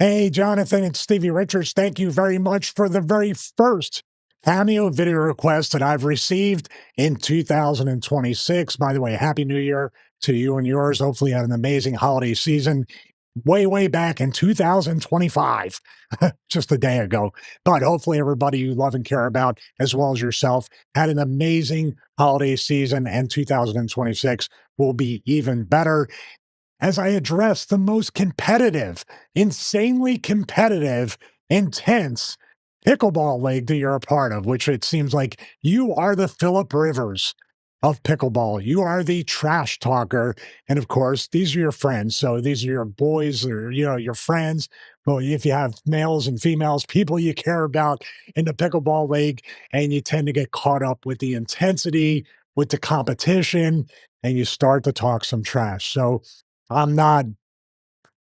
Hey, Jonathan, it's Stevie Richards. Thank you very much for the very first Cameo video request that I've received in 2026. By the way, Happy New Year to you and yours. Hopefully, you had an amazing holiday season way back in 2025, just a day ago. But hopefully, everybody you love and care about, as well as yourself, had an amazing holiday season, and 2026 will be even better as I address the most competitive, insanely competitive, intense pickleball league that you're a part of, which it seems like you are the Philip Rivers of pickleball. You are the trash talker. And of course, these are your friends. So these are your boys or, your friends. Well, if you have males and females, people you care about in the pickleball league, and you tend to get caught up with the intensity, with the competition, and you start to talk some trash. So I'm not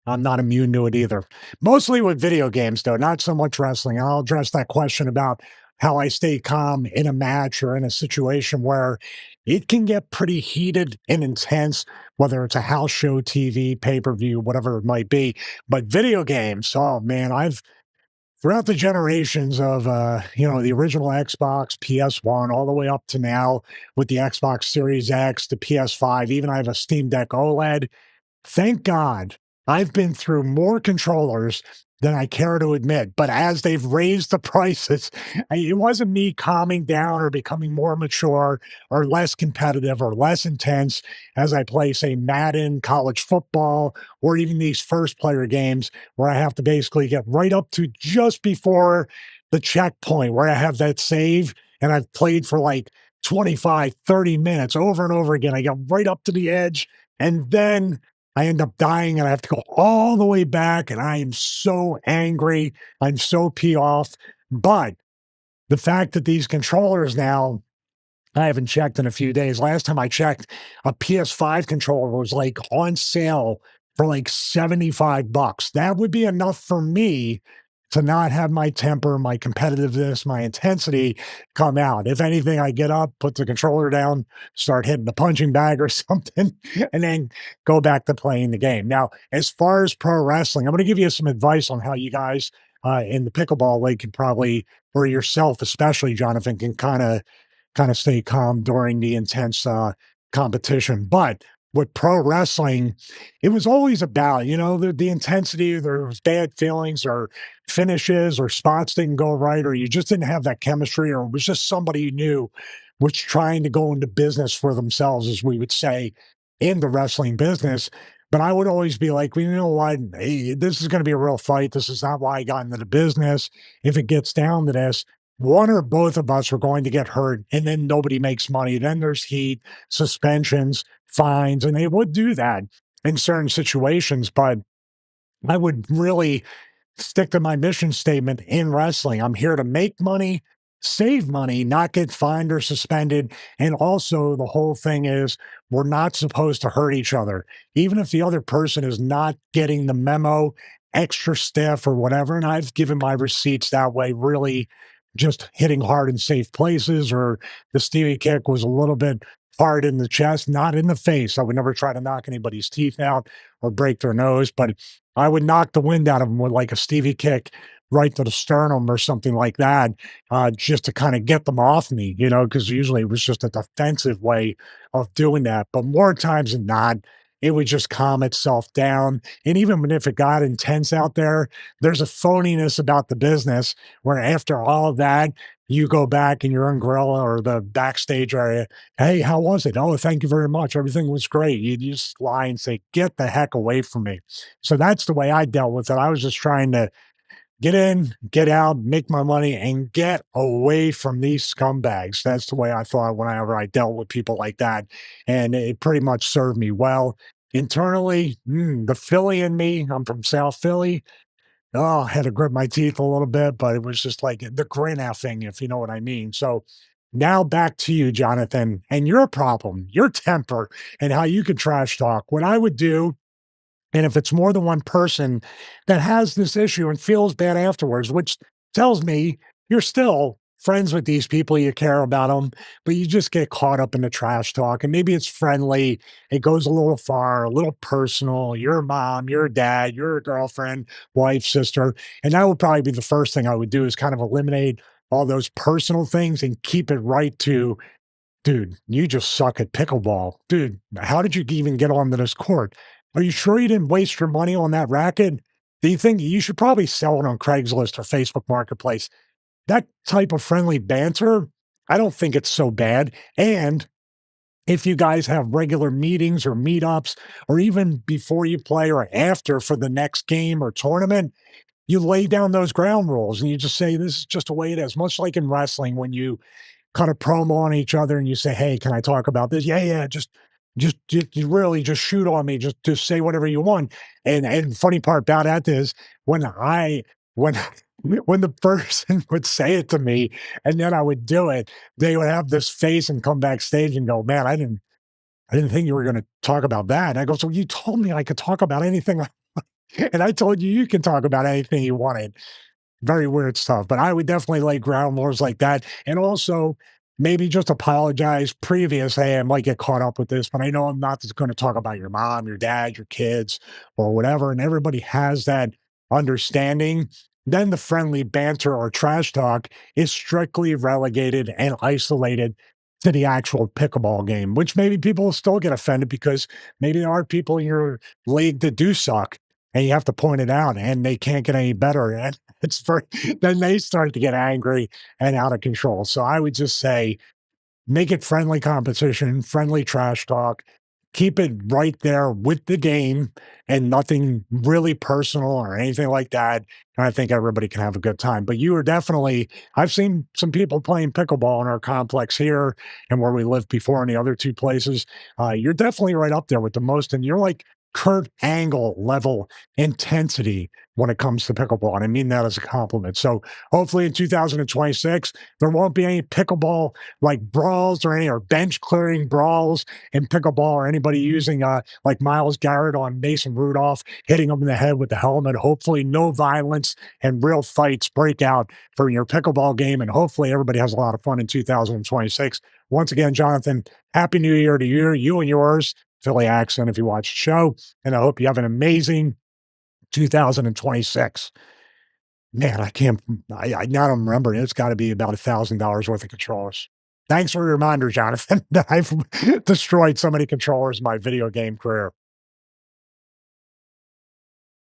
I'm not immune to it either. Mostly with video games, though, not so much wrestling. I'll address that question about how I stay calm in a match or in a situation where it can get pretty heated and intense, whether it's a house show, TV, pay-per-view, whatever it might be. But video games, oh man, I've throughout the generations of the original Xbox, PS1, all the way up to now with the Xbox Series X, the PS5, even I have a Steam Deck OLED. Thank God I've been through more controllers than I care to admit. But as they've raised the prices, it wasn't me calming down or becoming more mature or less competitive or less intense as I play, say, Madden, college football, or even these first player games where I have to basically get right up to just before the checkpoint where I have that save and I've played for like 25, 30 minutes over and over again. I get right up to the edge and then I end up dying and I have to go all the way back. And I am so angry. I'm so pee off. But the fact that these controllers now, I haven't checked in a few days. Last time I checked, a PS5 controller was like on sale for like 75 bucks. That would be enough for me to not have my temper, my competitiveness, my intensity come out. If anything, I get up, put the controller down, start hitting the punching bag or something, and then go back to playing the game. Now, as far as pro wrestling, I'm going to give you some advice on how you guys in the pickleball league can probably, or yourself especially, Jonathan, can kind of stay calm during the intense competition. But with pro wrestling, it was always about, the intensity. There was bad feelings or finishes or spots didn't go right, or you just didn't have that chemistry, or it was just somebody you knew was trying to go into business for themselves, as we would say in the wrestling business. But I would always be like, well, you know what? Hey, this is going to be a real fight. This is not why I got into the business. If it gets down to this, one or both of us are going to get hurt, and then nobody makes money. Then there's heat, suspensions, fines, and they would do that in certain situations. But I would really stick to my mission statement in wrestling. I'm here to make money, save money, not get fined or suspended. And also, the whole thing is we're not supposed to hurt each other. Even if the other person is not getting the memo, extra stiff or whatever. And I've given my receipts that way, really just hitting hard in safe places, or the Stevie kick was a little bit hard in the chest, not in the face. I would never try to knock anybody's teeth out or break their nose, but I would knock the wind out of them with like a Stevie kick right to the sternum or something like that, just to kind of get them off me, because usually it was just a defensive way of doing that. But more times than not, it would just calm itself down. And even if it got intense out there, there's a phoniness about the business where after all of that, you go back in your own grill or the backstage area. Hey, how was it? Oh, thank you very much. Everything was great. You just lie and say, get the heck away from me. So that's the way I dealt with it. I was just trying to get in, get out, make my money, and get away from these scumbags. That's the way I thought whenever I dealt with people like that. And it pretty much served me well. Internally, the Philly in me, I'm from South Philly. Oh, I had to grit my teeth a little bit, but it was just like the grin effing, if you know what I mean. So now back to you, Jonathan, and your problem, your temper, and how you could trash talk. What I would do, and if it's more than one person that has this issue and feels bad afterwards, which tells me you're still friends with these people, you care about them, but you just get caught up in the trash talk. And maybe it's friendly, it goes a little far, a little personal. Your mom, your dad, your girlfriend, wife, sister. And that would probably be the first thing I would do is kind of eliminate all those personal things and keep it right to, dude, you just suck at pickleball. Dude, how did you even get onto this court? Are you sure you didn't waste your money on that racket? Do you think you should probably sell it on Craigslist or Facebook Marketplace? That type of friendly banter, I don't think it's so bad. And if you guys have regular meetings or meetups, or even before you play or after for the next game or tournament, you lay down those ground rules and you just say, this is just the way it is. Much like in wrestling, when you kind of promo on each other and you say, "Hey, can I talk about this?" Yeah, yeah, just you really just shoot on me, just say whatever you want. And funny part about that is when when the person would say it to me and then I would do it, they would have this face and come backstage and go, "Man, I didn't think you were going to talk about that." And I go, "So you told me I could talk about anything, and I told you you can talk about anything you wanted." Very weird stuff, but I would definitely lay ground rules like that, and also maybe just apologize previous, "Hey, I might get caught up with this, but I know I'm not just gonna talk about your mom, your dad, your kids, or whatever," and everybody has that understanding. Then the friendly banter or trash talk is strictly relegated and isolated to the actual pickleball game, which maybe people will still get offended because maybe there are people in your league that do suck, and you have to point it out, and they can't get any better, and it's very then they start to get angry and out of control. So I would just say, make it friendly competition, friendly trash talk, keep it right there with the game and nothing really personal or anything like that. And I think everybody can have a good time. But you are definitely, I've seen some people playing pickleball in our complex here and where we lived before in the other two places. You're definitely right up there with the most, and you're like Kurt Angle level intensity when it comes to pickleball. And I mean that as a compliment. So hopefully in 2026, there won't be any pickleball like brawls or any or bench clearing brawls in pickleball or anybody using like Miles Garrett on Mason Rudolph, hitting him in the head with the helmet. Hopefully no violence and real fights break out for your pickleball game. And hopefully everybody has a lot of fun in 2026. Once again, Jonathan, Happy New Year to you and yours. Philly accent if you watch the show. And I hope you have an amazing 2026. Man, I now don't remember. It's got to be about $1,000 worth of controllers. Thanks for the reminder, Jonathan, that I've destroyed so many controllers in my video game career.